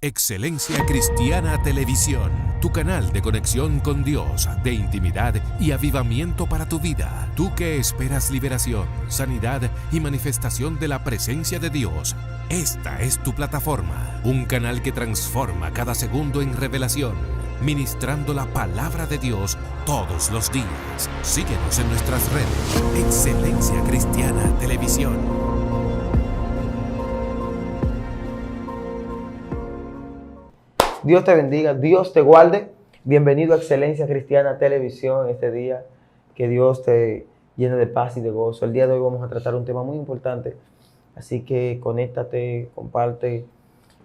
Excelencia Cristiana Televisión, tu canal de conexión con Dios, de intimidad y avivamiento para tu vida. Tú que esperas liberación, sanidad y manifestación de la presencia de Dios, esta es tu plataforma. Un canal que transforma cada segundo en revelación, ministrando la palabra de Dios todos los días. Síguenos en nuestras redes. Excelencia Cristiana Televisión. Dios te bendiga, Dios te guarde. Bienvenido a Excelencia Cristiana Televisión este día. Que Dios te llene de paz y de gozo. El día de hoy vamos a tratar un tema muy importante. Así que conéctate, comparte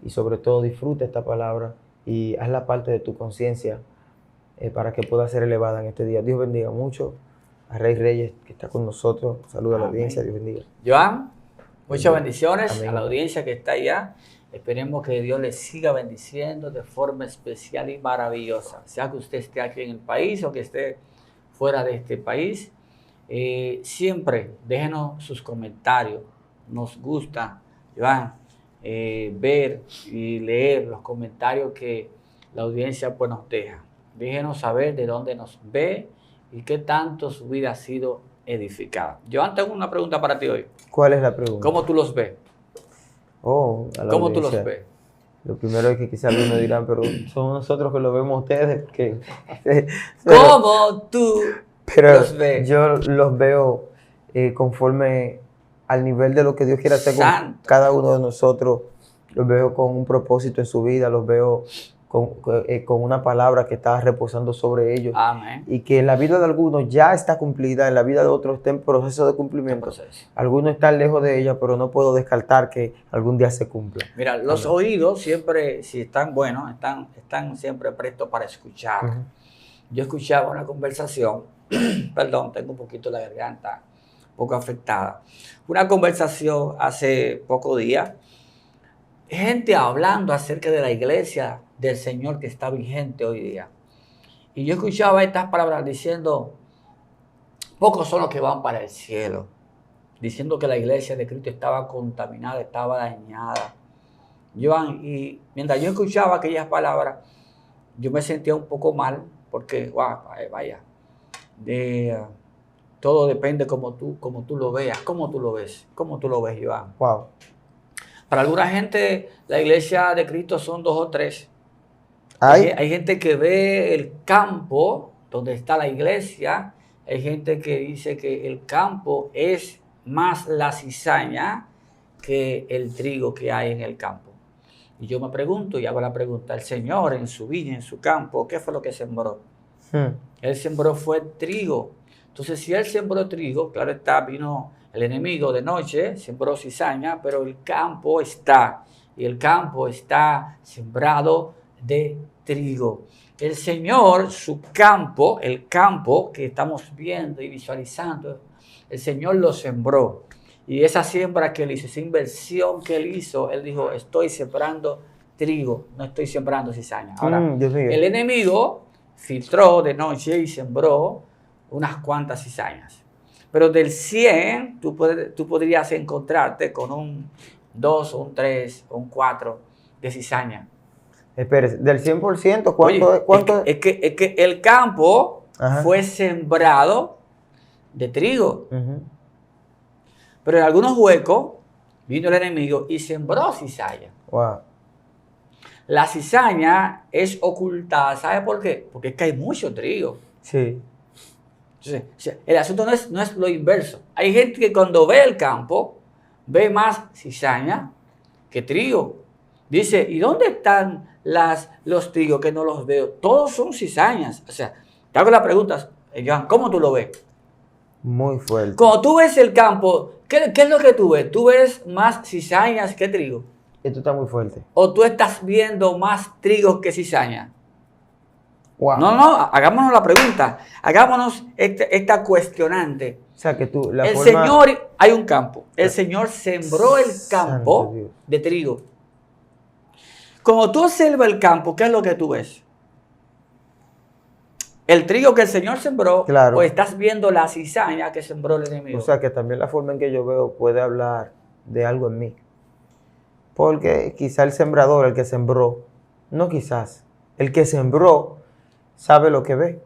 y sobre todo disfruta esta palabra y hazla parte de tu conciencia para que pueda ser elevada en este día. Dios bendiga mucho a Rey Reyes que está con nosotros. Saluda a la audiencia. Dios bendiga. Joan, muchas bendiciones. Amén. A la audiencia que está allá. Esperemos que Dios les siga bendiciendo de forma especial y maravillosa. Sea que usted esté aquí en el país o que esté fuera de este país. Siempre déjenos sus comentarios. Nos gusta, Joan, ver y leer los comentarios que la audiencia pues, nos deja. Déjenos saber de dónde nos ve y qué tanto su vida ha sido edificada. Joan, tengo una pregunta para ti hoy. ¿Cuál es la pregunta? ¿Cómo tú los ves? ¿Cómo tú los ves? Lo primero es que quizás algunos dirán, pero somos nosotros que lo vemos ustedes. ¿Cómo tú los ves? Yo los veo conforme al nivel de lo que Dios quiere hacer con cada uno de nosotros. Los veo con un propósito en su vida, los veo con una palabra que está reposando sobre ellos. Amén. Y que en la vida de algunos ya está cumplida, en la vida de otros está en proceso de cumplimiento. Algunos están lejos de ella, pero no puedo descartar que algún día se cumpla. Mira, los oídos siempre, si están buenos, están siempre prestos para escuchar. Yo escuchaba una conversación, perdón, tengo un poquito la garganta un poco afectada. Una conversación hace pocos días, gente hablando acerca de la iglesia del Señor que está vigente hoy día. Y yo escuchaba estas palabras diciendo, pocos son los que van para el cielo. Diciendo que la iglesia de Cristo estaba contaminada, estaba dañada. Y mientras yo escuchaba aquellas palabras, yo me sentía un poco mal, porque, vaya, todo depende como tú lo veas, cómo tú lo ves, Joan. Wow. Para alguna gente, la iglesia de Cristo son 2 o 3. Hay gente que ve el campo donde está la iglesia. Hay gente que dice que el campo es más la cizaña que el trigo que hay en el campo. Y yo me pregunto y hago la pregunta, el Señor en su viña, en su campo, ¿qué fue lo que sembró? Él sembró fue trigo. Entonces, si él sembró trigo, claro está, vino el enemigo de noche, sembró cizaña, pero el campo está, y el campo está sembrado de trigo. El Señor, su campo, el campo que estamos viendo y visualizando, el Señor lo sembró. Y esa siembra que él hizo, esa inversión que él hizo, él dijo, estoy sembrando trigo, no estoy sembrando cizaña. Ahora, el enemigo filtró de noche y sembró unas cuantas cizañas. Pero del 100, tú podrías encontrarte con un 2, un 3, un 4 de cizaña. Espérese, del 100%, ¿cuánto? Es que el campo fue sembrado de trigo. Pero en algunos huecos vino el enemigo y sembró cizaña. Wow. La cizaña es ocultada. ¿Sabe por qué? Porque es que hay mucho trigo. Sí. Entonces, el asunto no es lo inverso. Hay gente que cuando ve el campo ve más cizaña que trigo. Dice, ¿y dónde están los trigos que no los veo? Todos son cizañas. O sea, te hago la pregunta, Joan, ¿cómo tú lo ves? Muy fuerte. Cuando tú ves el campo, ¿qué es lo que tú ves? ¿Tú ves más cizañas que trigo? Esto está muy fuerte. ¿O tú estás viendo más trigo que cizaña? Wow. No, hagámonos la pregunta. Hagámonos esta cuestionante. O sea, que tú, Señor, hay un campo. El Señor sembró el campo de trigo. Cuando tú observas el campo, ¿qué es lo que tú ves? El trigo que el Señor sembró, claro. O estás viendo la cizaña que sembró el enemigo. O sea, que también la forma en que yo veo puede hablar de algo en mí. Porque quizá el sembrador, el que sembró, no quizás, el que sembró sabe lo que ve,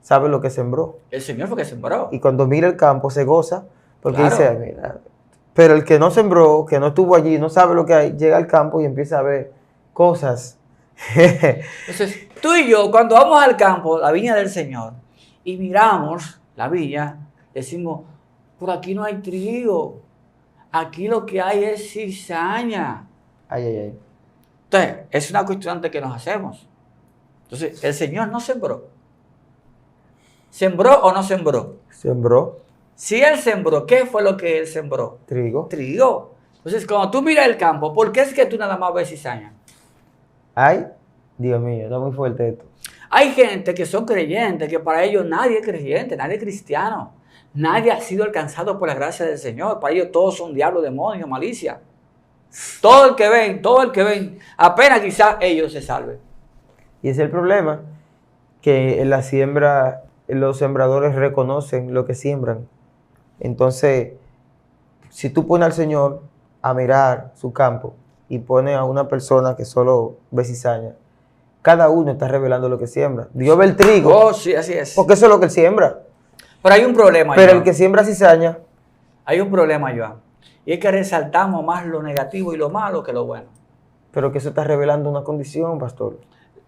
sabe lo que sembró. El Señor fue que sembró. Y cuando mira el campo se goza porque Claro. dice, mira, pero el que no sembró, que no estuvo allí, no sabe lo que hay, llega al campo y empieza a ver cosas. Entonces, tú y yo, cuando vamos al campo, la viña del Señor, y miramos la viña, decimos, por aquí no hay trigo, aquí lo que hay es cizaña. Ay, ay, ay. Entonces, es una cuestión de que nos hacemos. Entonces, el Señor no sembró. ¿Sembró o no sembró? Sembró Si Él sembró, ¿qué fue lo que Él sembró? trigo. Trigo. Entonces, cuando tú miras el campo, ¿por qué es que tú nada más ves cizaña? Ay, Dios mío, está muy fuerte esto. Hay gente que son creyentes, que para ellos nadie es creyente, nadie es cristiano. Nadie ha sido alcanzado por la gracia del Señor. Para ellos todos son diablos, demonios, malicia. Todo el que ven, apenas quizás ellos se salven. Y ese es el problema, que en la siembra los sembradores reconocen lo que siembran. Entonces, si tú pones al Señor a mirar su campo y pones a una persona que solo ve cizaña, cada uno está revelando lo que siembra. Dios ve el trigo, Oh, sí, así es. porque eso es lo que él siembra. Pero hay un problema, Pero Joan. el que siembra cizaña, Hay un problema, Joan. Y es que resaltamos más lo negativo y lo malo que lo bueno. pero que eso está revelando una condición, pastor.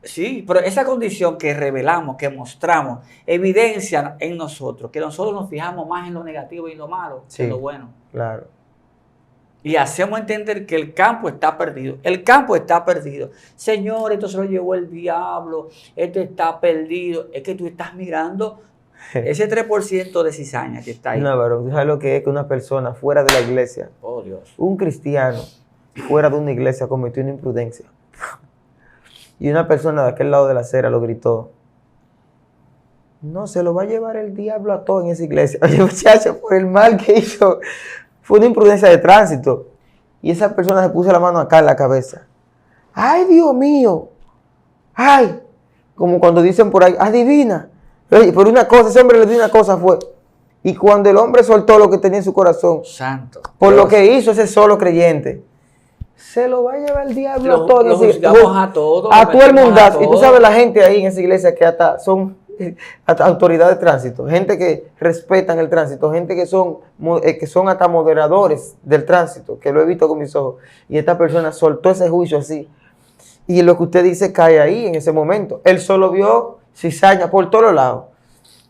Sí, pero esa condición que revelamos, que mostramos, evidencia en nosotros que nosotros nos fijamos más en lo negativo y lo malo que en lo bueno. Claro. Y hacemos entender que el campo está perdido. El campo está perdido. Señor, esto se lo llevó el diablo. Esto está perdido. Es que tú estás mirando ese 3% de cizaña que está ahí. No, varón, ¿tú sabes lo que es que una persona fuera de la iglesia, Oh, Dios. un cristiano fuera de una iglesia cometió una imprudencia? Y una persona de aquel lado de la acera lo gritó: no, se lo va a llevar el diablo a todo en esa iglesia. Oye, muchacho, por el mal que hizo, fue una imprudencia de tránsito. Y esa persona se puso la mano acá en la cabeza. ¡Ay, Dios mío! ¡Ay! Como cuando dicen por ahí, adivina. Oye, por una cosa, ese hombre le dio una cosa, fue. Y cuando el hombre soltó lo que tenía en su corazón, Santo. por Dios. lo que hizo ese solo creyente, se lo va a llevar el diablo Lo- a todo. lo juzgamos a todo, A lo todo el metemos a mundo. Y tú todo. sabes la gente ahí en esa iglesia que hasta son hasta autoridades de tránsito, gente que respetan el tránsito, gente que son hasta moderadores del tránsito, que lo he visto con mis ojos. Y esta persona soltó ese juicio así. Y lo que usted dice cae ahí en ese momento. Él solo vio cizaña por todos lados.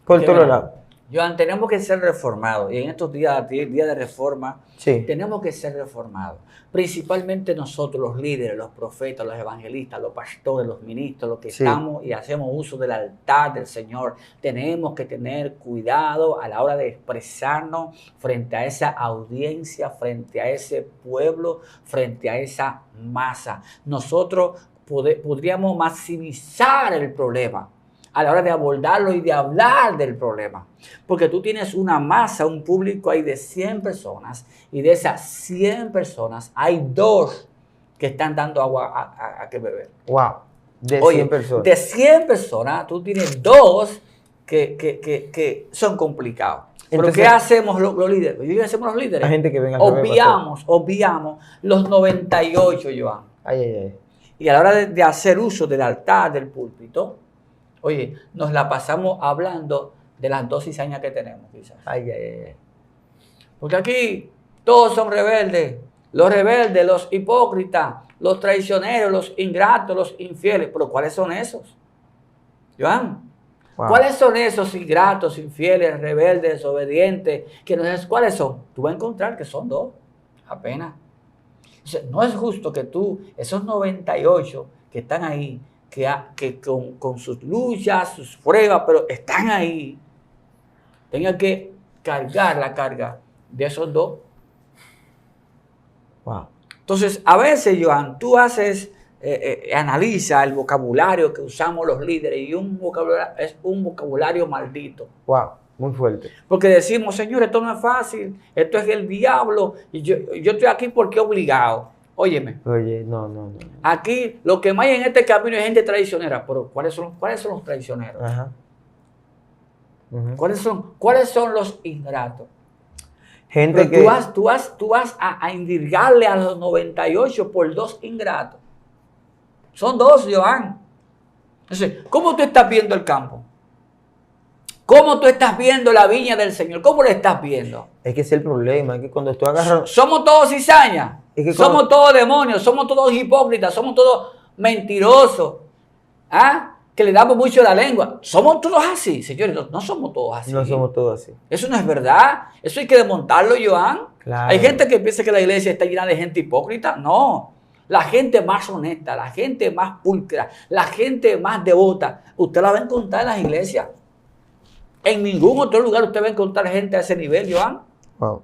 Por Que todos mira, lados. Joan, tenemos que ser reformados. Y en estos días de reforma, Sí. tenemos que ser reformados. Principalmente nosotros, los líderes, los profetas, los evangelistas, los pastores, los ministros, los que Sí. estamos y hacemos uso del altar del Señor. Tenemos que tener cuidado a la hora de expresarnos frente a esa audiencia, frente a ese pueblo, frente a esa masa. Nosotros podríamos maximizar el problema a la hora de abordarlo y de hablar del problema. Porque tú tienes una masa, un público ahí de 100 personas, y de esas 100 personas hay 2 que están dando agua a que beber. Wow. De Oye, 100 personas. de 100 personas, tú tienes 2 que son complicados. ¿Pero Entonces, qué hacemos los líderes? ¿Qué hacemos los líderes? La gente que venga al revés, Obviamos los 98, Joan. Ay, ay, ay. Y a la hora de hacer uso del altar, del púlpito, oye, nos la pasamos hablando de las 2 cizañas que tenemos, quizás. Ay, ay, ay. Porque aquí todos son rebeldes, los hipócritas, los traicioneros, los ingratos, los infieles. Pero ¿cuáles son esos? Joan, Wow. ¿cuáles son esos ingratos, infieles, rebeldes, desobedientes? ¿Cuáles son? Tú vas a encontrar que son 2, apenas. O sea, no es justo que tú, esos 98 que están ahí, que con sus luchas, sus pruebas, pero están ahí, tengan que cargar la carga de esos 2. Wow. Entonces, a veces, Joan, tú analiza el vocabulario que usamos los líderes y es un vocabulario maldito. Wow. Muy fuerte. Porque decimos, Señor, esto no es fácil, esto es el diablo, y yo estoy aquí porque obligado. Óyeme, Oye, no. aquí lo que más hay en este camino es gente traicionera, pero ¿cuáles son los traicioneros? Ajá. Ujú. ¿Cuáles son los ingratos? Gente Pero tú vas a indirgarle a los 98 por 2 ingratos. Son 2, Joan. Entonces, ¿cómo tú estás viendo el campo? ¿Cómo tú estás viendo la viña del Señor? ¿Cómo lo estás viendo? Es que ese es el problema, es que cuando tú agarras... Somos todos cizañas, somos todos demonios, somos todos hipócritas, somos todos mentirosos, que le damos mucho la lengua. Somos todos así, señores, no somos todos así. No somos todos así. Eso no es verdad, eso hay que desmontarlo, Joan. Claro. Hay gente que piensa que la iglesia está llena de gente hipócrita. No, la gente más honesta, la gente más pulcra, la gente más devota, usted la va a encontrar en las iglesias. En ningún otro lugar usted va a encontrar gente a ese nivel, Joan. Wow.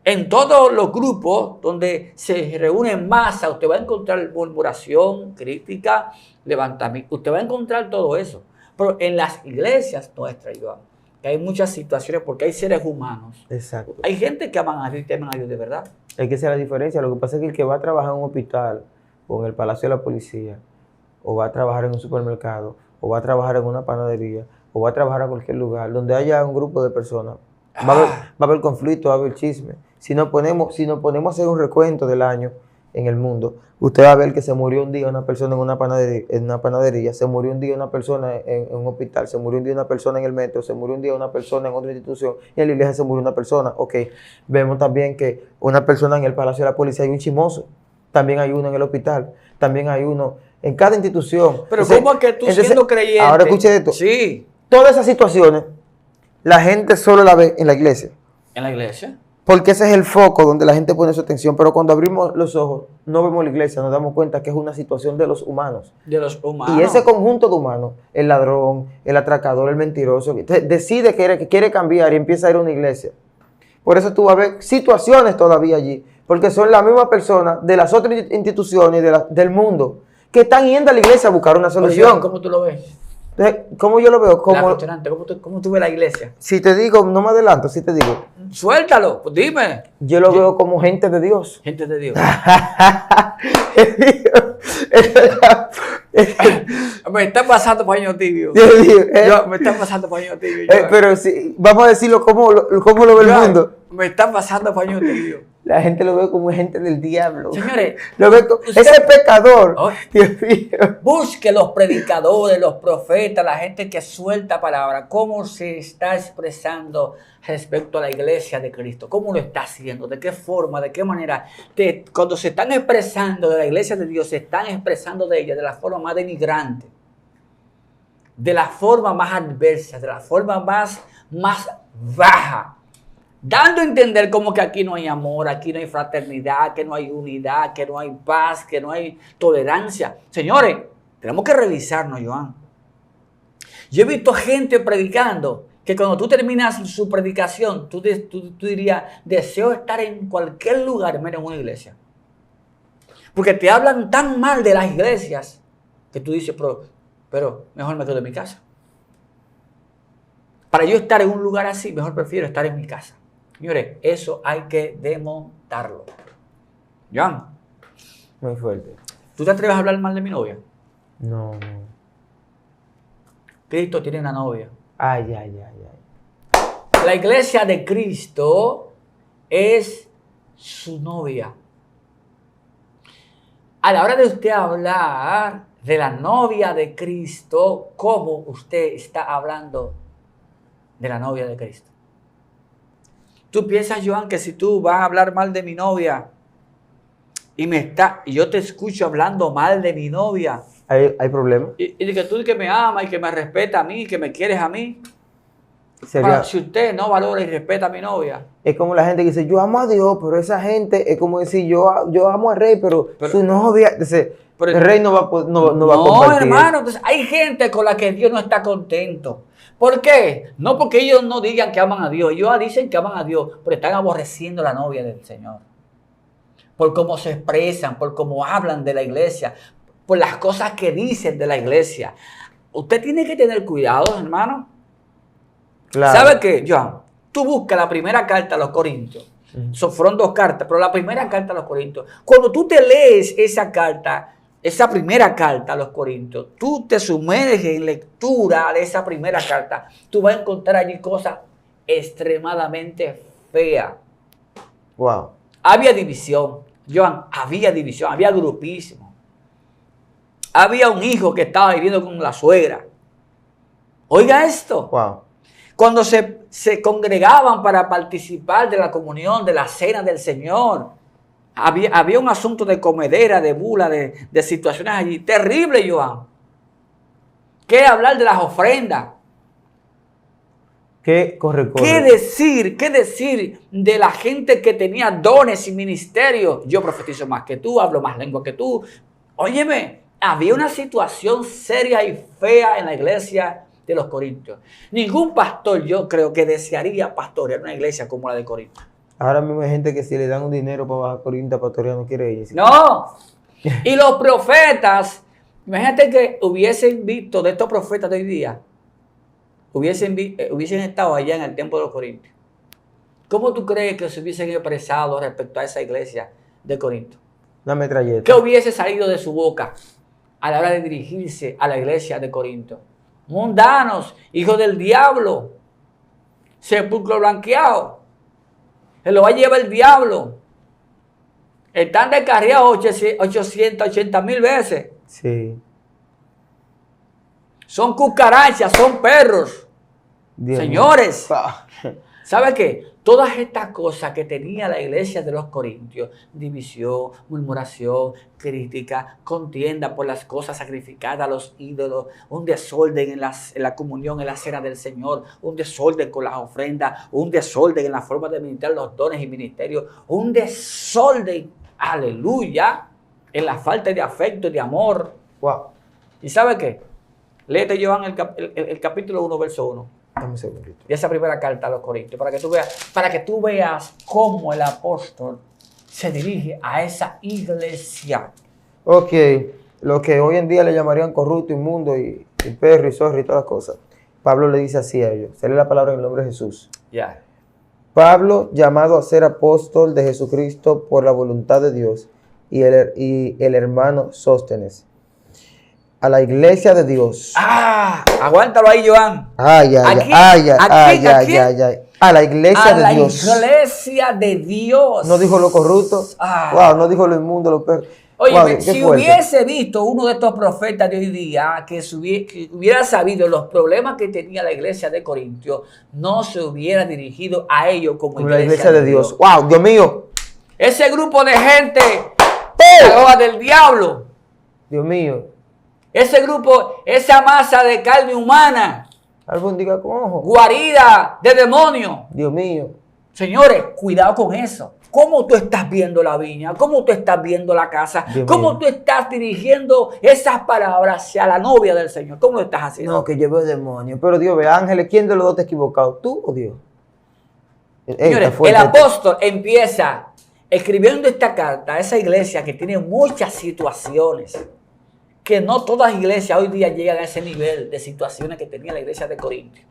En todos los grupos donde se reúnen masa, usted va a encontrar murmuración, crítica, levantamiento. Usted va a encontrar todo eso. Pero en las iglesias nuestras, Joan, que hay muchas situaciones porque hay seres humanos. Exacto. Hay gente que aman a Dios y temen a Dios de verdad. Hay que hacer la diferencia. Lo que pasa es que el que va a trabajar en un hospital o en el Palacio de la Policía, o va a trabajar en un supermercado, o va a trabajar en una panadería, o va a trabajar a cualquier lugar donde haya un grupo de personas, va a haber conflicto, va a haber chisme. Si nos ponemos a hacer un recuento del año en el mundo, usted va a ver que se murió un día una persona en una panadería, se murió un día una persona en un hospital, se murió un día una persona en el metro, se murió un día una persona en otra institución, y en la iglesia se murió una persona. Ok, vemos también que una persona en el Palacio de la Policía hay un chismoso, también hay uno en el hospital, también hay uno en cada institución. Pero ¿cómo es que tú siendo creyente? Ahora escuche esto. Sí. Todas esas situaciones, la gente solo la ve en la iglesia. ¿En la iglesia? Porque ese es el foco donde la gente pone su atención. Pero cuando abrimos los ojos, no vemos la iglesia, nos damos cuenta que es una situación de los humanos. De los humanos. Y ese conjunto de humanos, el ladrón, el atracador, el mentiroso, decide que quiere cambiar y empieza a ir a una iglesia. Por eso tú vas a ver situaciones todavía allí. Porque son las mismas personas de las otras instituciones del mundo que están yendo a la iglesia a buscar una solución. Oye, ¿cómo tú lo ves? ¿Cómo yo lo veo? ¿Cómo tú ves la iglesia? Si te digo, no me adelanto, si te digo. Suéltalo, pues dime. Yo lo veo como gente de Dios. Gente de Dios. Me está pasando paño tibio. Me está pasando paño tibio. Pero sí, vamos a decirlo cómo lo ve el mundo. Me está pasando paño tibio. La gente lo ve como gente del diablo. Señores, ese pecador. Dios mío. Busque los predicadores, los profetas, la gente que suelta palabra. ¿Cómo se está expresando respecto a la iglesia de Cristo? ¿Cómo lo está haciendo? ¿De qué forma? ¿De qué manera? Cuando se están expresando de la iglesia de Dios, se están expresando de ella de la forma más denigrante, de la forma más adversa, de la forma más baja. Dando a entender como que aquí no hay amor, aquí no hay fraternidad, que no hay unidad, que no hay paz, que no hay tolerancia. Señores, tenemos que revisarnos, Joan. Yo he visto gente predicando que cuando tú terminas su predicación, tú dirías, deseo estar en cualquier lugar menos en una iglesia. Porque te hablan tan mal de las iglesias que tú dices, pero mejor me quedo en mi casa. Para yo estar en un lugar así, mejor prefiero estar en mi casa. Señores, eso hay que desmontarlo. Joan. Muy fuerte. ¿Tú te atreves a hablar mal de mi novia? No. Cristo tiene una novia. Ay. La iglesia de Cristo es su novia. A la hora de usted hablar de la novia de Cristo, ¿cómo usted está hablando de la novia de Cristo? ¿Tú piensas, Joan, que si tú vas a hablar mal de mi novia y yo te escucho hablando mal de mi novia? ¿Hay problema? Y de que tú que me amas y que me respeta a mí, que me quieres a mí. Si usted no valora y respeta a mi novia. Es como la gente que dice, yo amo a Dios, pero esa gente es como decir, yo amo al rey, pero su novia, el rey no va a compartir. No, hermano, entonces hay gente con la que Dios no está contento. ¿Por qué? No porque ellos no digan que aman a Dios. Ellos dicen que aman a Dios, pero están aborreciendo a la novia del Señor. Por cómo se expresan, por cómo hablan de la iglesia, por las cosas que dicen de la iglesia. Usted tiene que tener cuidado, hermano. Claro. ¿Sabe qué, Joan? Tú buscas la primera carta a los Corintios. Fueron 2 cartas, pero la primera carta a los Corintios. Cuando tú te lees esa carta, esa primera carta a los Corintios, tú te sumerges en lectura de esa primera carta, tú vas a encontrar allí cosas extremadamente feas. Wow. Había división, Joan, había división, había grupismo. Había un hijo que estaba viviendo con la suegra. Oiga esto. Wow. Cuando se congregaban para participar de la comunión, de la cena del Señor, había un asunto de comedera, de bula, de situaciones allí. Terrible, Joan. ¿Qué hablar de las ofrendas? Corre. ¿Qué decir de la gente que tenía dones y ministerios? Yo profetizo más que tú, hablo más lengua que tú. Óyeme, había una situación seria y fea en la iglesia de los Corintios. Ningún pastor, yo creo, que desearía pastorear una iglesia como la de Corinto. Ahora mismo hay gente que si le dan un dinero para bajar a Corinto a pastorear no quiere ir. No. Y los profetas, imagínate que hubiesen visto de estos profetas de hoy día, hubiesen estado allá en el templo de los Corintios. ¿Cómo tú crees que se hubiesen expresado respecto a esa iglesia de Corinto? Una metralleta. ¿Qué hubiese salido de su boca a la hora de dirigirse a la iglesia de Corinto? Mundanos, hijos del diablo, sepulcro blanqueado. Se lo va a llevar el diablo. Están descarriados 880,000 veces. Sí. Son cucarachas, son perros. Dios Señores, mío. ¿sabe qué? Todas estas cosas que tenía la iglesia de los Corintios, división, murmuración, crítica, contienda por las cosas sacrificadas a los ídolos, un desorden en la comunión, en la cena del Señor, un desorden con las ofrendas, un desorden en la forma de ministrar los dones y ministerios, un desorden, aleluya, en la falta de afecto y de amor. Wow. ¿Y sabe qué? Léete, Joan, el capítulo 1, verso 1. Dame un segundito. Y esa primera carta a los Corintios, para que tú veas cómo el apóstol se dirige a esa iglesia. Ok, lo que hoy en día le llamarían corrupto, inmundo y perro y zorro y todas las cosas. Pablo le dice así a ellos. Se lee la palabra en el nombre de Jesús. Ya. Pablo, llamado a ser apóstol de Jesucristo por la voluntad de Dios, y el hermano Sóstenes, a la iglesia de Dios. Aguántalo ahí, Joan. A la iglesia de Dios. A la iglesia de Dios. No dijo lo corrupto. Wow, no dijo lo inmundo, lo perro. Oye, wow, si hubiese visto uno de estos profetas de hoy día que hubiera sabido los problemas que tenía la iglesia de Corintios, no se hubiera dirigido a ellos como la iglesia de Dios. Wow, Dios mío. Ese grupo de gente, la del diablo. Dios mío. Ese grupo, esa masa de carne humana. Algún diga con ojo. Guarida de demonios. Dios mío. Señores, cuidado con eso. ¿Cómo tú estás viendo la viña? ¿Cómo tú estás viendo la casa? Dios ¿Cómo mío. tú estás dirigiendo esas palabras hacia la novia del Señor? ¿Cómo lo estás haciendo? No, que yo veo demonios. Pero Dios ve ángeles. ¿Quién de los dos está equivocado? ¿Tú o Dios? Señores, el apóstol empieza escribiendo esta carta a esa iglesia que tiene muchas situaciones. Que no todas las iglesias hoy día llegan a ese nivel de situaciones que tenía la iglesia de Corintios.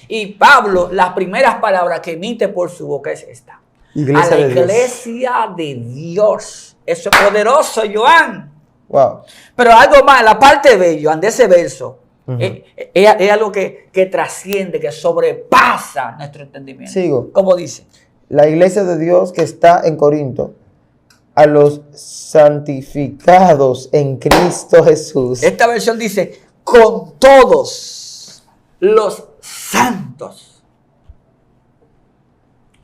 Y Pablo, las primeras palabras que emite por su boca es esta. Iglesia a la de Dios. iglesia de Dios. Eso es poderoso, Joan. Wow. Pero algo más, la parte B, Joan, de ese verso, es algo que trasciende, que sobrepasa nuestro entendimiento. Sigo. ¿Cómo dice? La iglesia de Dios que está en Corinto, a los santificados en Cristo Jesús. Esta versión dice, con todos los santos.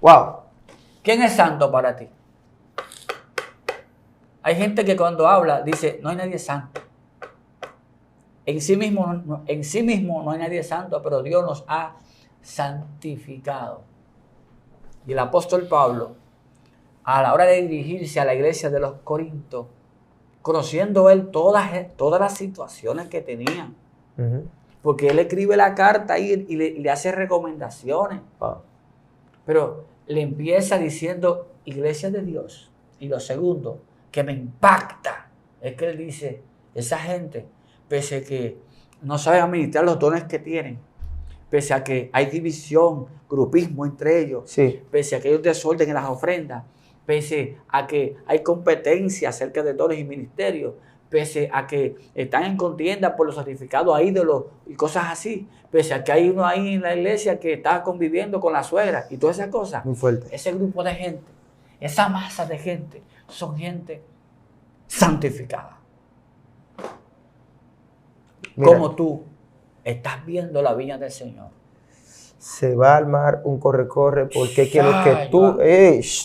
Wow. ¿Quién es santo para ti? Hay gente que cuando habla dice, no hay nadie santo. En sí mismo no hay nadie santo, pero Dios nos ha santificado. Y el apóstol Pablo, a la hora de dirigirse a la iglesia de los Corintios, conociendo él todas las situaciones que tenían, porque él escribe la carta ahí y le hace recomendaciones. Wow. Pero le empieza diciendo iglesia de Dios. Y lo segundo que me impacta es que él dice, esa gente, pese a que no saben administrar los dones que tienen, pese a que hay división, grupismo entre ellos, Sí. pese a que hay un desorden en las ofrendas, pese a que hay competencia acerca de dones y ministerios, pese a que están en contienda por los sacrificados a ídolos y cosas así, pese a que hay uno ahí en la iglesia que está conviviendo con la suegra y todas esas cosas. Muy fuerte. Ese grupo de gente esa masa de gente son gente santificada. Mira, Como tú estás viendo la viña del Señor. se va a armar un corre-corre porque que lo que Ay, tú...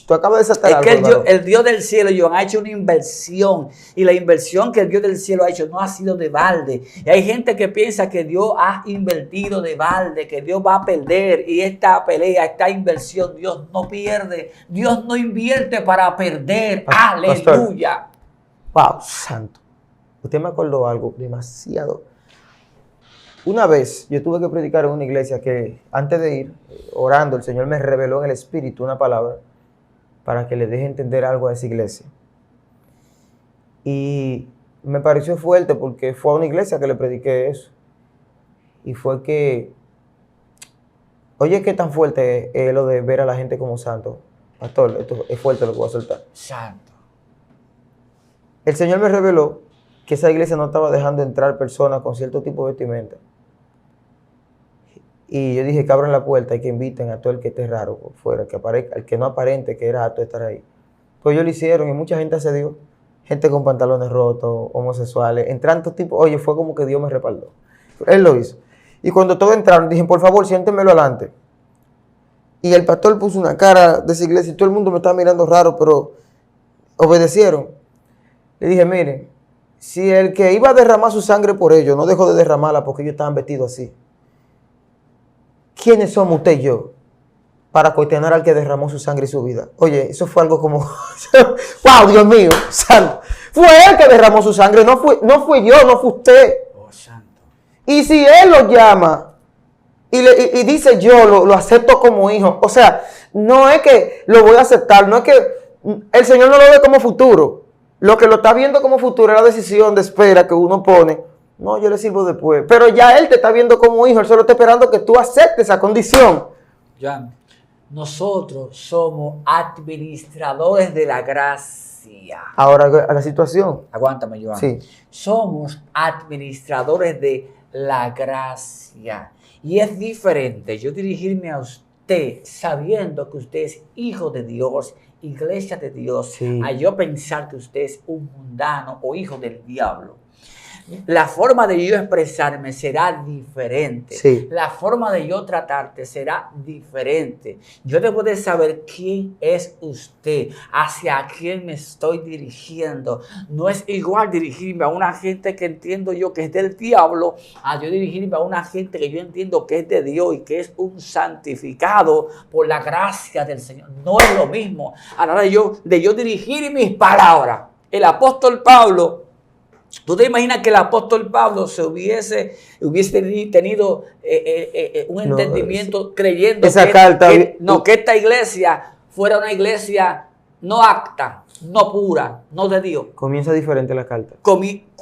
tú acabas de Es desatar que algo, el Dios del cielo, Joan, ha hecho una inversión. Y la inversión que el Dios del cielo ha hecho no ha sido de balde. Y hay gente que piensa que Dios ha invertido de balde, que Dios va a perder. Y esta pelea, esta inversión, Dios no pierde. Dios no invierte para perder. Aleluya. Wow, santo. Usted me acordó algo demasiado. Una vez yo tuve que predicar en una iglesia que antes de ir orando, el Señor me reveló en el Espíritu una palabra para que le deje entender algo a esa iglesia. Y me pareció fuerte porque fue a una iglesia que le prediqué eso. Y fue que, oye, qué tan fuerte es lo de ver a la gente como santo. Pastor, esto es fuerte lo que voy a soltar. Santo. El Señor me reveló que esa iglesia no estaba dejando entrar personas con cierto tipo de vestimenta. Y yo dije que abran la puerta y que inviten a todo el que esté raro por fuera, que aparezca, el que no aparente que era apto de estar ahí. Pues ellos lo hicieron y mucha gente accedió. Gente con pantalones rotos, homosexuales, entrando tipo, oye, fue como que Dios me respaldó. Él lo hizo. Y cuando todos entraron, dije, por favor, siéntenmelo adelante. Y el pastor puso una cara de esa iglesia y todo el mundo me estaba mirando raro, pero obedecieron. Le dije, miren, si el que iba a derramar su sangre por ellos no dejó de derramarla porque ellos estaban vestidos así, ¿quiénes somos usted y yo para cuestionar al que derramó su sangre y su vida? Oye, eso fue algo como, wow, Dios mío, santo. Fue él que derramó su sangre, no fui yo, no fue usted. Oh, santo. Y si él lo llama y dice yo lo acepto como hijo, o sea, no es que lo voy a aceptar, no es que el Señor no lo ve como futuro. Lo que lo está viendo como futuro es la decisión de espera que uno pone. No, yo le sirvo después. Pero ya Él te está viendo como hijo. Él solo está esperando que tú aceptes esa condición. Joan, nosotros somos administradores de la gracia. Ahora, a la situación. Aguántame, Joan. Sí. Somos administradores de la gracia. Y es diferente yo dirigirme a usted sabiendo que usted es hijo de Dios, iglesia de Dios, Sí. a yo pensar que usted es un mundano o hijo del diablo. La forma de yo expresarme será diferente. Sí. La forma de yo tratarte será diferente. Yo debo de saber quién es usted, hacia quién me estoy dirigiendo. No es igual dirigirme a una gente que entiendo yo que es del diablo, a yo dirigirme a una gente que yo entiendo que es de Dios y que es un santificado por la gracia del Señor. No es lo mismo. A la hora de yo dirigir mis palabras. El apóstol Pablo, ¿tú te imaginas que el apóstol Pablo se hubiese tenido un entendimiento creyendo esa carta, que esta iglesia fuera una iglesia no apta, no pura, no de Dios? Comienza diferente la carta.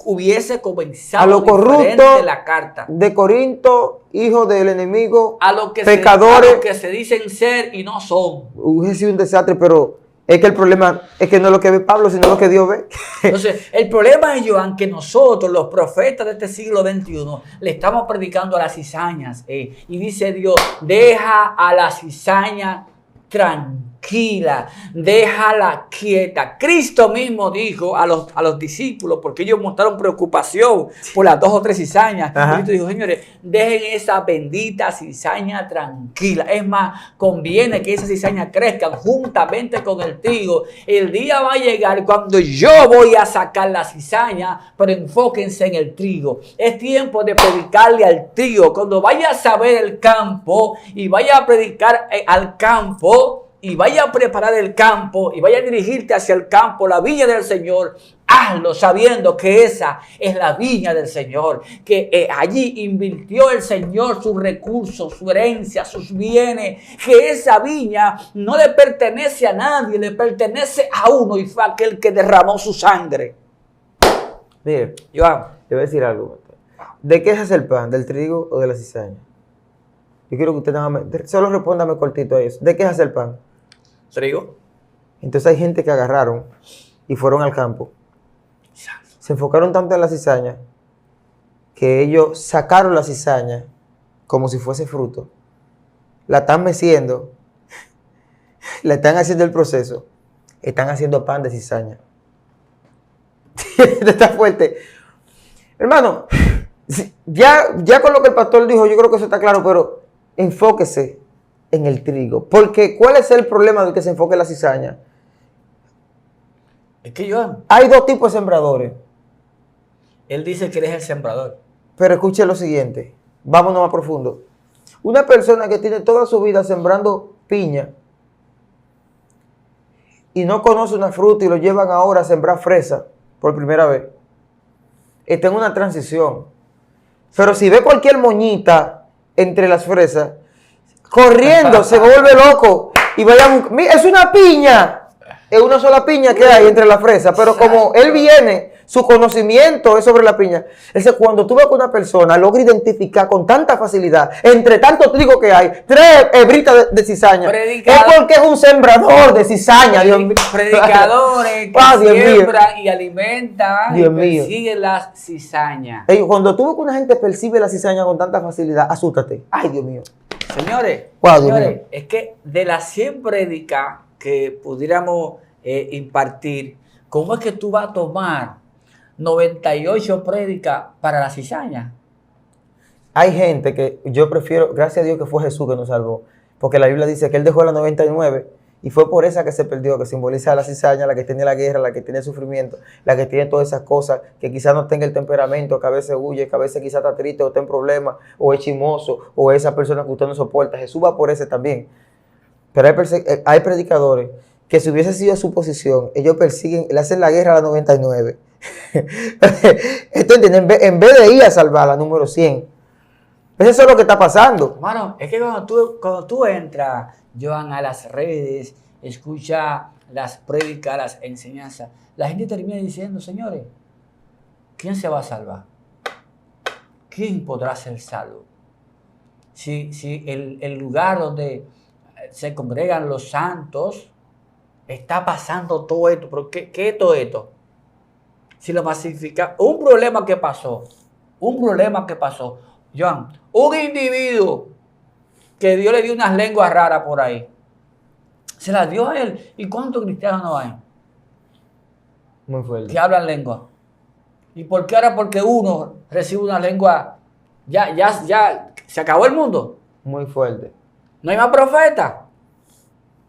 Hubiese comenzado A lo diferente corrupto la carta. de Corinto, hijo del enemigo, A lo que pecadores. se dicen ser y no son. Hubiese sido un desastre, pero es que el problema es que no es lo que ve Pablo, sino lo que Dios ve. Entonces, el problema es, Joan, que nosotros, los profetas de este siglo XXI, le estamos predicando a las cizañas. Y dice Dios, deja a la cizaña tranquila, déjala quieta. Cristo mismo dijo a los discípulos, porque ellos mostraron preocupación por las 2 o 3 cizañas. Cristo dijo, señores, dejen esa bendita cizaña tranquila. Es más, conviene que esas cizañas crezcan juntamente con el trigo. El día va a llegar cuando yo voy a sacar la cizaña, pero enfóquense en el trigo. Es tiempo de predicarle al trigo. Cuando vayas a ver el campo y vaya a predicar al campo, y vaya a preparar el campo y vaya a dirigirte hacia el campo, la viña del Señor, hazlo sabiendo que esa es la viña del Señor, que allí invirtió el Señor sus recursos, su herencia, sus bienes, que esa viña no le pertenece a nadie, le pertenece a uno, y fue aquel que derramó su sangre. Mire, Joan, te voy a decir algo. ¿De qué es el pan? ¿Del trigo o de la cizaña? Yo quiero que usted nada más, solo respóndame cortito a eso. ¿De qué es el pan? trigo. Entonces hay gente que agarraron y fueron al campo. Se enfocaron tanto en la cizaña que ellos sacaron la cizaña como si fuese fruto. La están meciendo, la están haciendo el proceso están haciendo pan de cizaña. Está fuerte. Hermano, ya con lo que el pastor dijo, yo creo que eso está claro, pero enfóquese en el trigo. Porque ¿cuál es el problema del que se enfoque en la cizaña? Es que yo... Hay dos tipos de sembradores. Él dice que él es el sembrador. Pero escuche lo siguiente, vámonos más profundo. Una persona que tiene toda su vida sembrando piña y no conoce una fruta y lo llevan ahora a sembrar fresa por primera vez, está en una transición. Pero si ve cualquier moñita entre las fresas, corriendo se vuelve loco y vaya, es una piña, es una sola piña que hay entre las fresas, pero como él viene, su conocimiento es sobre la piña. Es cuando tú ves que una persona logra identificar con tanta facilidad, entre tanto trigo que hay, 3 hebritas de cizaña, es porque es un sembrador de cizaña. Dios mío. Predicadores que siembran y alimentan y persiguen la cizaña. Cuando tú ves que una gente percibe la cizaña con tanta facilidad, asústate. Ay, Dios mío. Señores, es que de las 100 prédicas que pudiéramos impartir, ¿cómo es que tú vas a tomar 98 prédicas para la cizaña? Hay gente que yo prefiero, gracias a Dios que fue Jesús que nos salvó, porque la Biblia dice que Él dejó la 99 y fue por esa que se perdió, que simboliza la cizaña, la que tiene la guerra, la que tiene el sufrimiento, la que tiene todas esas cosas, que quizás no tenga el temperamento, que a veces huye, que a veces quizás está triste o está en problemas, o es chismoso, o esa persona que usted no soporta. Jesús va por ese también. Pero hay predicadores que si hubiese sido su posición, ellos persiguen, le hacen la guerra a la 99. Esto entiende, en vez de ir a salvar la número 100. Eso es lo que está pasando. Hermano, es que cuando tú entras, Joan, a las redes, escucha las prédicas, las enseñanzas, la gente termina diciendo, señores, ¿quién se va a salvar? ¿Quién podrá ser salvo? Si el lugar donde se congregan los santos está pasando todo esto, ¿pero qué es todo esto? Si lo masifica, un problema que pasó, Joan, un individuo que Dios le dio unas lenguas raras por ahí, se las dio a él. ¿Y cuántos cristianos no hay? Muy fuerte. Que hablan lengua. ¿Y por qué ahora? Porque uno recibe una lengua, ya se acabó el mundo. Muy fuerte. No hay más profetas.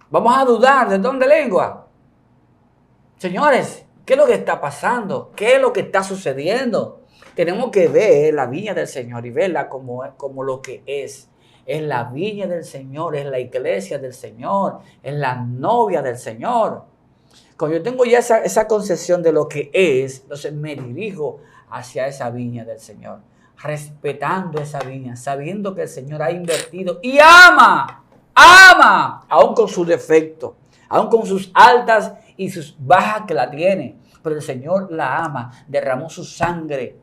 Vamos a dudar de dónde lengua. Señores, ¿qué es lo que está pasando? ¿Qué es lo que está sucediendo? Tenemos que ver la viña del Señor y verla como lo que es. Es la viña del Señor, es la iglesia del Señor, es la novia del Señor. Cuando yo tengo ya esa concepción de lo que es, entonces me dirijo hacia esa viña del Señor, respetando esa viña, sabiendo que el Señor ha invertido y ama, aún con sus defectos, aún con sus altas y sus bajas que la tiene. Pero el Señor la ama, derramó su sangre.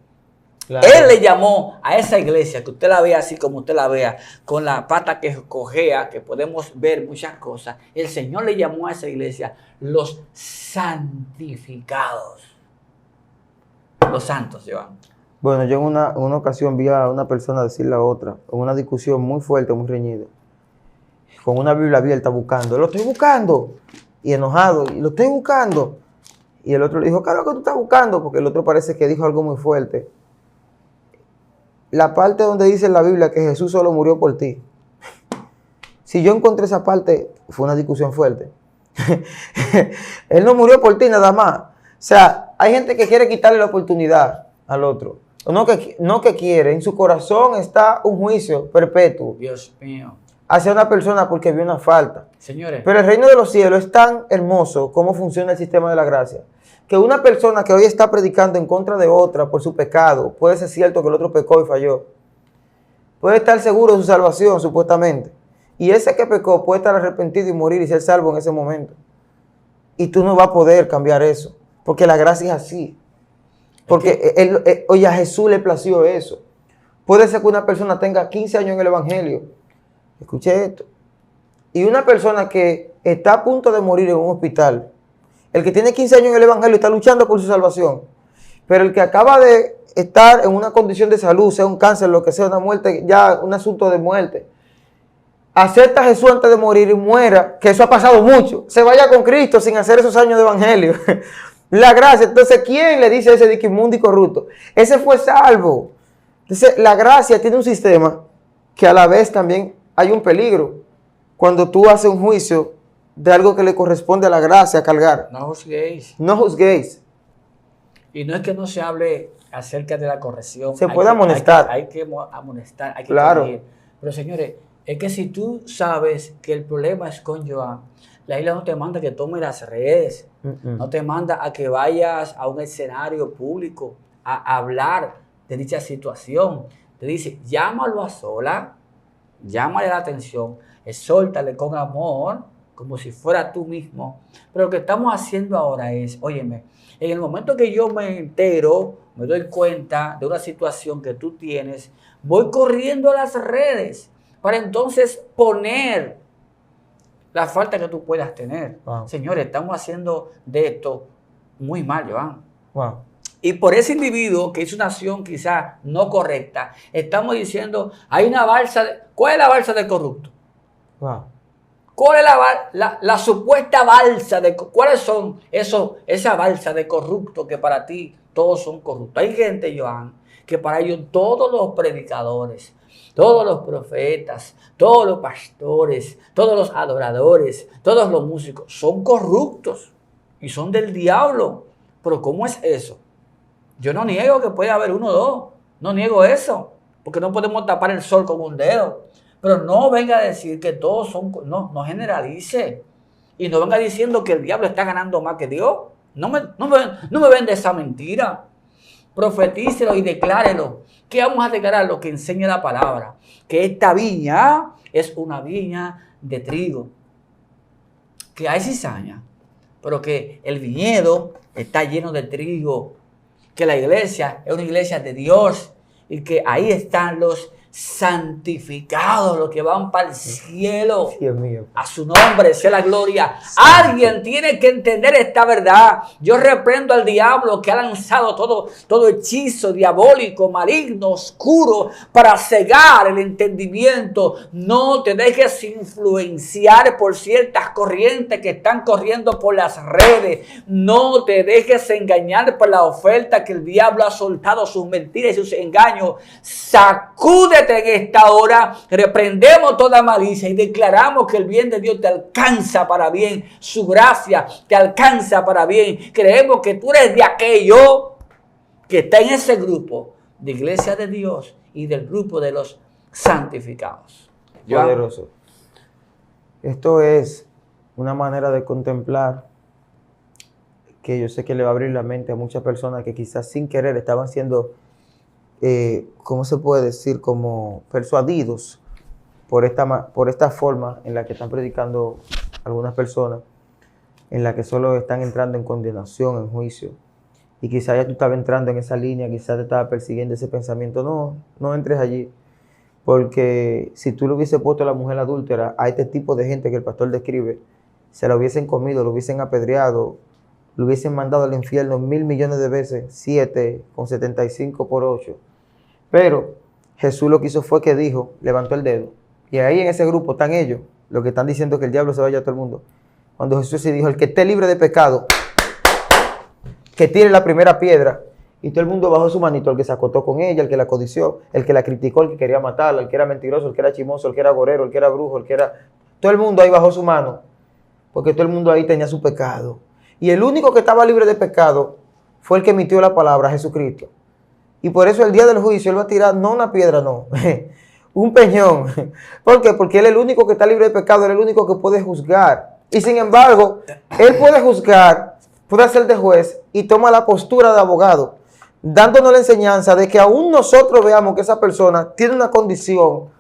Claro. Él le llamó a esa iglesia, que usted la vea así como usted la vea, con la pata que cojea, que podemos ver muchas cosas. El Señor le llamó a esa iglesia los santificados. Los santos, Joan. Bueno, yo en una ocasión vi a una persona decirle a otra, en una discusión muy fuerte, muy reñida, con una Biblia abierta buscando. Lo estoy buscando. Y enojado, y lo estoy buscando. Y el otro le dijo, claro que tú estás buscando, porque el otro parece que dijo algo muy fuerte. La parte donde dice en la Biblia que Jesús solo murió por ti. Si yo encontré esa parte, fue una discusión fuerte. Él no murió por ti nada más. O sea, hay gente que quiere quitarle la oportunidad al otro. No que quiere, en su corazón está un juicio perpetuo. Dios mío. Hacia una persona porque vio una falta. Señores. Pero el reino de los cielos es tan hermoso cómo funciona el sistema de la gracia, que una persona que hoy está predicando en contra de otra por su pecado, puede ser cierto que el otro pecó y falló. Puede estar seguro de su salvación, supuestamente. Y ese que pecó puede estar arrepentido y morir y ser salvo en ese momento. Y tú no vas a poder cambiar eso, porque la gracia es así. Porque oye, a Jesús le plació eso. Puede ser que una persona tenga 15 años en el Evangelio. Escuche esto. Y una persona que está a punto de morir en un hospital, el que tiene 15 años en el Evangelio está luchando por su salvación. Pero el que acaba de estar en una condición de salud, sea un cáncer, lo que sea, una muerte, ya un asunto de muerte, acepta a Jesús antes de morir y muera, que eso ha pasado mucho, se vaya con Cristo sin hacer esos años de evangelio. La gracia. Entonces, ¿quién le dice a ese de que inmundo y corrupto? Ese fue salvo. Entonces, la gracia tiene un sistema que a la vez también hay un peligro. Cuando tú haces un juicio de algo que le corresponde a la gracia cargar. No juzguéis. No juzguéis. Y no es que no se hable acerca de la corrección. Se puede amonestar. Hay que amonestar, hay que claro. corregir. Pero señores, es que si tú sabes que el problema es con Joan, la isla no te manda que tomes las redes, no te manda a que vayas a un escenario público a hablar de dicha situación. Te dice, llámalo a sola, llámale la atención, exhórtale con amor, como si fuera tú mismo. Pero lo que estamos haciendo ahora es, óyeme, en el momento que yo me entero, me doy cuenta de una situación que tú tienes, voy corriendo a las redes para entonces poner la falta que tú puedas tener. Wow. Señores, estamos haciendo de esto muy mal, Joan. Wow. Y por ese individuo que hizo una acción quizá no correcta, estamos diciendo, hay una balsa, ¿cuál es la balsa del corrupto? Wow. ¿Cuál es la supuesta balsa de, cuáles son esa balsa de corrupto que para ti todos son corruptos? Hay gente, Joan, que para ellos todos los predicadores, todos los profetas, todos los pastores, todos los adoradores, todos los músicos son corruptos y son del diablo. Pero ¿cómo es eso? Yo no niego que puede haber uno o dos, no niego eso, porque no podemos tapar el sol con un dedo. Pero no venga a decir que todos son, no generalice. Y no venga diciendo que el diablo está ganando más que Dios. No me vende esa mentira. Profetícelo y declárelo. ¿Qué vamos a declarar? Lo que enseña la palabra. Que esta viña es una viña de trigo. Que hay cizaña, pero que el viñedo está lleno de trigo. Que la iglesia es una iglesia de Dios. Y que ahí están los santificados, los que van para el cielo. Dios mío. A su nombre sea la gloria. Alguien tiene que entender esta verdad. Yo reprendo al diablo que ha lanzado todo hechizo diabólico, maligno, oscuro, para cegar el entendimiento. No te dejes influenciar por ciertas corrientes que están corriendo por las redes. No te dejes engañar por la oferta que el diablo ha soltado, sus mentiras y sus engaños. Sacúdete en esta hora, reprendemos toda malicia y declaramos que el bien de Dios te alcanza para bien, su gracia te alcanza para bien. Creemos que tú eres de aquello que está en ese grupo de iglesia de Dios y del grupo de los santificados. Poderoso. Esto es una manera de contemplar que yo sé que le va a abrir la mente a muchas personas que quizás sin querer estaban siendo ¿cómo se puede decir? Como persuadidos por esta forma en la que están predicando algunas personas, en la que solo están entrando en condenación, en juicio. Y quizás ya tú estabas entrando en esa línea, quizás te estaba persiguiendo ese pensamiento. No entres allí. Porque si tú le hubieses puesto a la mujer adúltera a este tipo de gente que el pastor describe, se la hubiesen comido, lo hubiesen apedreado, lo hubiesen mandado al infierno 1,000 millones de veces, 7 con 75 por 8. Pero Jesús lo que hizo fue que dijo, levantó el dedo. Y ahí en ese grupo están ellos, los que están diciendo que el diablo se vaya a todo el mundo. Cuando Jesús se dijo, el que esté libre de pecado, que tire la primera piedra. Y todo el mundo bajó su manito, el que se acostó con ella, el que la codició, el que la criticó, el que quería matarla, el que era mentiroso, el que era chismoso, el que era gorero, el que era brujo, el que era... Todo el mundo ahí bajó su mano, porque todo el mundo ahí tenía su pecado. Y el único que estaba libre de pecado fue el que emitió la palabra, Jesucristo. Y por eso el día del juicio él va a tirar no una piedra, no, un peñón. ¿Por qué? Porque él es el único que está libre de pecado, él es el único que puede juzgar. Y sin embargo, él puede juzgar, puede ser de juez y toma la postura de abogado, dándonos la enseñanza de que aún nosotros veamos que esa persona tiene una condición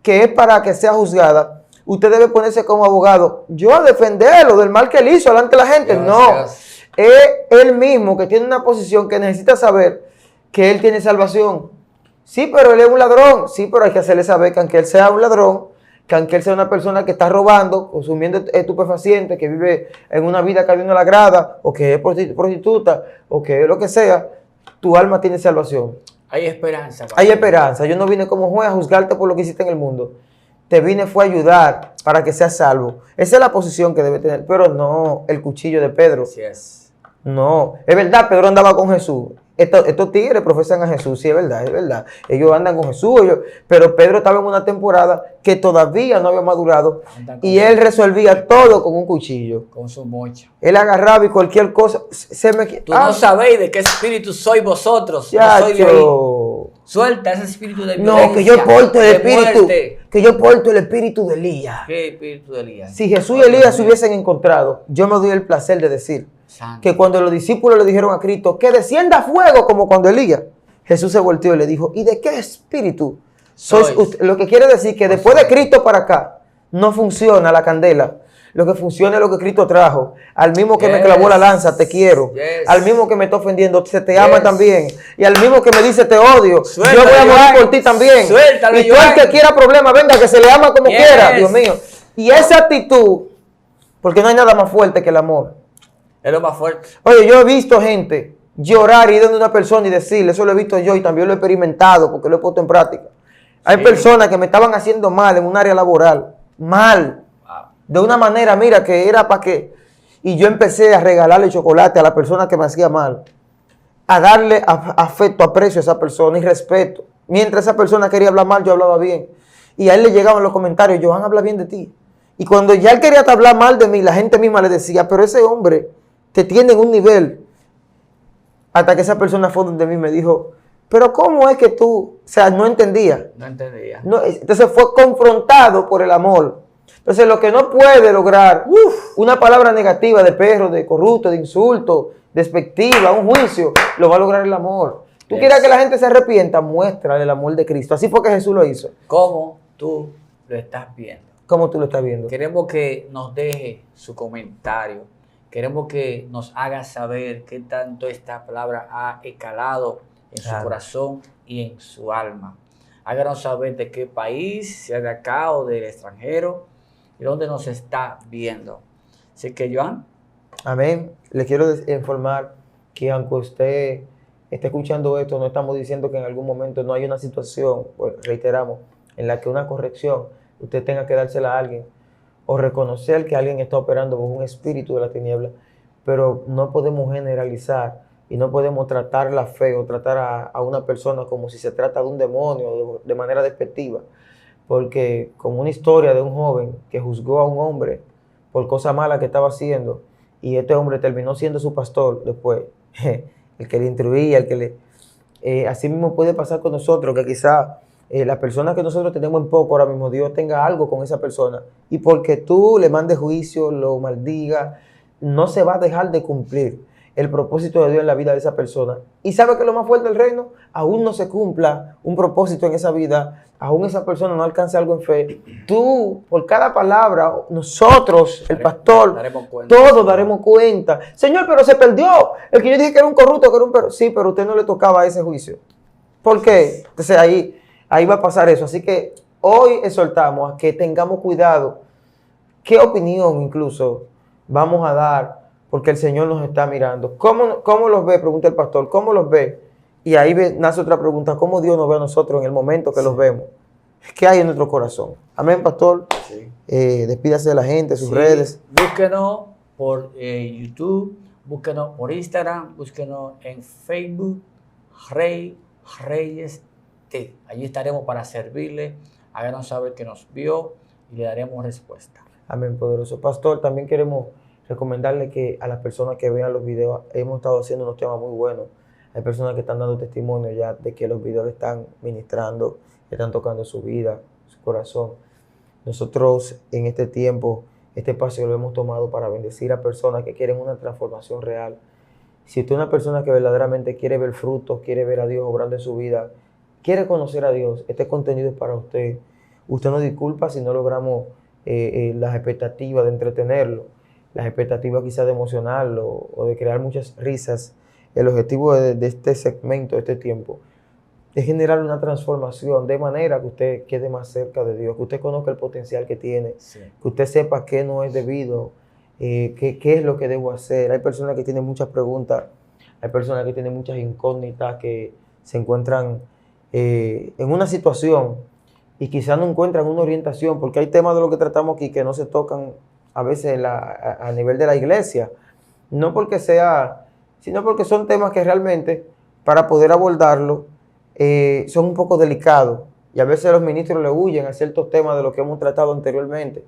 que es para que sea juzgada. Usted debe ponerse como abogado, yo a defenderlo del mal que él hizo delante de la gente. Gracias. No, es él mismo que tiene una posición que necesita saber que él tiene salvación. Sí, pero él es un ladrón. Sí, pero hay que hacerle saber que aunque él sea un ladrón, que aunque él sea una persona que está robando, consumiendo estupefacientes, que vive en una vida que a Dios no le agrada, o que es prostituta, o que es lo que sea, tu alma tiene salvación. Hay esperanza. Hay esperanza. Yo no vine como juez a juzgarte por lo que hiciste en el mundo. te vine fue a ayudar para que seas salvo. Esa es la posición que debe tener, pero no el cuchillo de Pedro. Así es. No, es verdad, Pedro andaba con Jesús. Estos tigres profesan a Jesús, sí, es verdad, es verdad. Ellos andan con Jesús, pero Pedro estaba en una temporada que todavía no había madurado y él resolvía todo con un cuchillo. Con su mocha. Él agarraba y cualquier cosa. Tú no sabéis de qué espíritu sois vosotros. Ya, No soy de ahí. Suelta ese espíritu de violencia. No, que yo porto el espíritu. Muerte. Que yo porto el espíritu de Elías. ¿Qué espíritu de Elías? Si Jesús y Elías se hubiesen encontrado, yo me doy el placer de decir Santo. que cuando los discípulos le dijeron a Cristo que descienda fuego como cuando Elías, Jesús se volteó y le dijo, ¿y de qué espíritu sois usted? Lo que quiere decir que después de Cristo para acá no funciona la candela. Lo que funciona es lo que Cristo trajo. Al mismo que me clavó la lanza, te quiero. Al mismo que me está ofendiendo, se te ama también. Y al mismo que me dice, te odio, Suéltalo, yo voy a morir por ti también. Suéltalo, y tú el que quiera problema, venga, que se le ama como quiera, Dios mío. Y esa actitud, porque no hay nada más fuerte que el amor. Es lo más fuerte. Oye, yo he visto gente llorar y ir donde una persona y decirle, eso lo he visto yo y también lo he experimentado porque lo he puesto en práctica. Hay personas que me estaban haciendo mal en un área laboral, mal. De una manera, mira, que era para que... Y yo empecé a regalarle chocolate a la persona que me hacía mal. A darle afecto, aprecio a esa persona y respeto. Mientras esa persona quería hablar mal, yo hablaba bien. Y a él le llegaban los comentarios, Johan habla bien de ti. Y cuando ya él quería hablar mal de mí, la gente misma le decía, pero ese hombre te tiene en un nivel. Hasta que esa persona fue donde mí y me dijo, pero ¿cómo es que tú? O sea, no entendía. No entendía. No, entonces fue confrontado por el amor. Entonces, lo que no puede lograr una palabra negativa de perro, de corrupto, de insulto, despectiva, un juicio, lo va a lograr el amor. Tú quieres que la gente se arrepienta, muéstrale el amor de Cristo. Así fue que Jesús lo hizo. ¿Cómo tú lo estás viendo? ¿Cómo tú lo estás viendo? Queremos que nos deje su comentario. Queremos que nos haga saber qué tanto esta palabra ha escalado en su corazón y en su alma. Háganos saber de qué país, sea de acá o del extranjero, y dónde nos está viendo. Así que, Johan. Amén. Le quiero informar que aunque usted esté escuchando esto, no estamos diciendo que en algún momento no hay una situación, pues, reiteramos, en la que una corrección usted tenga que dársela a alguien o reconocer que alguien está operando bajo un espíritu de la tiniebla, pero no podemos generalizar y no podemos tratar la fe o tratar a una persona como si se trata de un demonio de manera despectiva. Porque como una historia de un joven que juzgó a un hombre por cosa mala que estaba haciendo y este hombre terminó siendo su pastor después, el que le instruía, el que le... así mismo puede pasar con nosotros, que quizá la persona que nosotros tenemos en poco ahora mismo, Dios tenga algo con esa persona y porque tú le mandes juicio, lo maldigas, no se va a dejar de cumplir el propósito de Dios en la vida de esa persona. ¿Y sabe que es lo más fuerte del reino? Aún no se cumpla un propósito en esa vida, aún esa persona no alcance algo en fe. Tú, por cada palabra, nosotros, el pastor, todos daremos cuenta. Señor, pero se perdió. El que yo dije que era un corrupto, que era un perro. Sí, pero a usted no le tocaba ese juicio. ¿Por qué? Entonces ahí va a pasar eso. Así que hoy exhortamos a que tengamos cuidado. ¿Qué opinión incluso vamos a dar? Porque el Señor nos está mirando. ¿Cómo los ve? Pregunta el pastor. ¿Cómo los ve? Y ahí nace otra pregunta. ¿Cómo Dios nos ve a nosotros en el momento que los vemos? ¿Qué hay en nuestro corazón? Amén, pastor. Sí. Despídase de la gente, sus redes. Búsquenos por YouTube, búsquenos por Instagram, búsquenos en Facebook, Reyes T. Allí estaremos para servirle. Háganos saber que nos vio y le daremos respuesta. Amén, poderoso. Pastor, también queremos recomendarle que a las personas que vean los videos, hemos estado haciendo unos temas muy buenos. Hay personas que están dando testimonio ya de que los videos le están ministrando, le están tocando su vida, su corazón. Nosotros en este tiempo, este espacio lo hemos tomado para bendecir a personas que quieren una transformación real. Si usted es una persona que verdaderamente quiere ver frutos, quiere ver a Dios obrando en su vida, quiere conocer a Dios, este contenido es para usted. Usted nos disculpa si no logramos las expectativas de entretenerlo, las expectativas quizás de emocionarlo o de crear muchas risas. El objetivo de este segmento, de este tiempo, es generar una transformación de manera que usted quede más cerca de Dios, que usted conozca el potencial que tiene, que usted sepa qué no es debido, qué es lo que debo hacer. Hay personas que tienen muchas preguntas, hay personas que tienen muchas incógnitas, que se encuentran en una situación y quizás no encuentran una orientación, porque hay temas de lo que tratamos aquí que no se tocan a veces a nivel de la iglesia, no porque sea, sino porque son temas que realmente para poder abordarlo son un poco delicados y a veces los ministros le huyen a ciertos temas de los que hemos tratado anteriormente.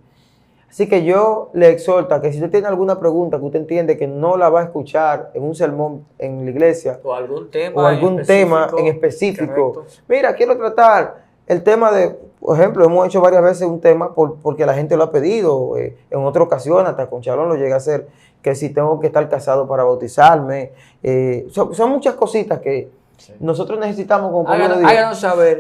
Así que yo le exhorto a que si usted tiene alguna pregunta que usted entiende que no la va a escuchar en un sermón en la iglesia o algún tema en específico, correcto. Mira, quiero tratar el tema de, por ejemplo, hemos hecho varias veces un tema porque la gente lo ha pedido, en otra ocasión hasta con Chalón lo llega a hacer, que si tengo que estar casado para bautizarme, son muchas cositas que nosotros necesitamos como pueblo de Dios.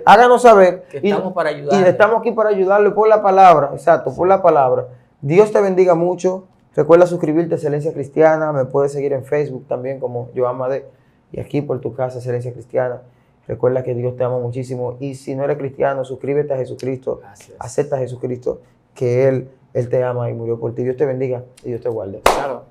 Háganos saber que estamos para ayudarle. Y estamos aquí para ayudarle por la palabra, exacto, por la palabra. Dios te bendiga mucho. Recuerda suscribirte a Excelencia Cristiana. Me puedes seguir en Facebook también como Joan Madé. Y aquí por tu casa, Excelencia Cristiana. Recuerda que Dios te ama muchísimo. Y si no eres cristiano, suscríbete a Jesucristo. Gracias. Acepta a Jesucristo, que Él te ama y murió por ti. Dios te bendiga y Dios te guarde. Claro.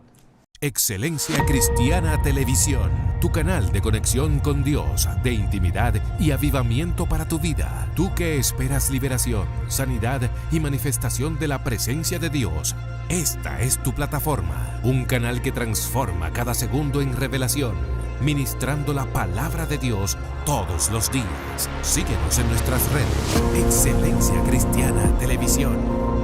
Excelencia Cristiana Televisión, tu canal de conexión con Dios, de intimidad y avivamiento para tu vida. Tú que esperas liberación, sanidad y manifestación de la presencia de Dios. Esta es tu plataforma, un canal que transforma cada segundo en revelación, ministrando la palabra de Dios todos los días. Síguenos en nuestras redes. Excelencia Cristiana Televisión.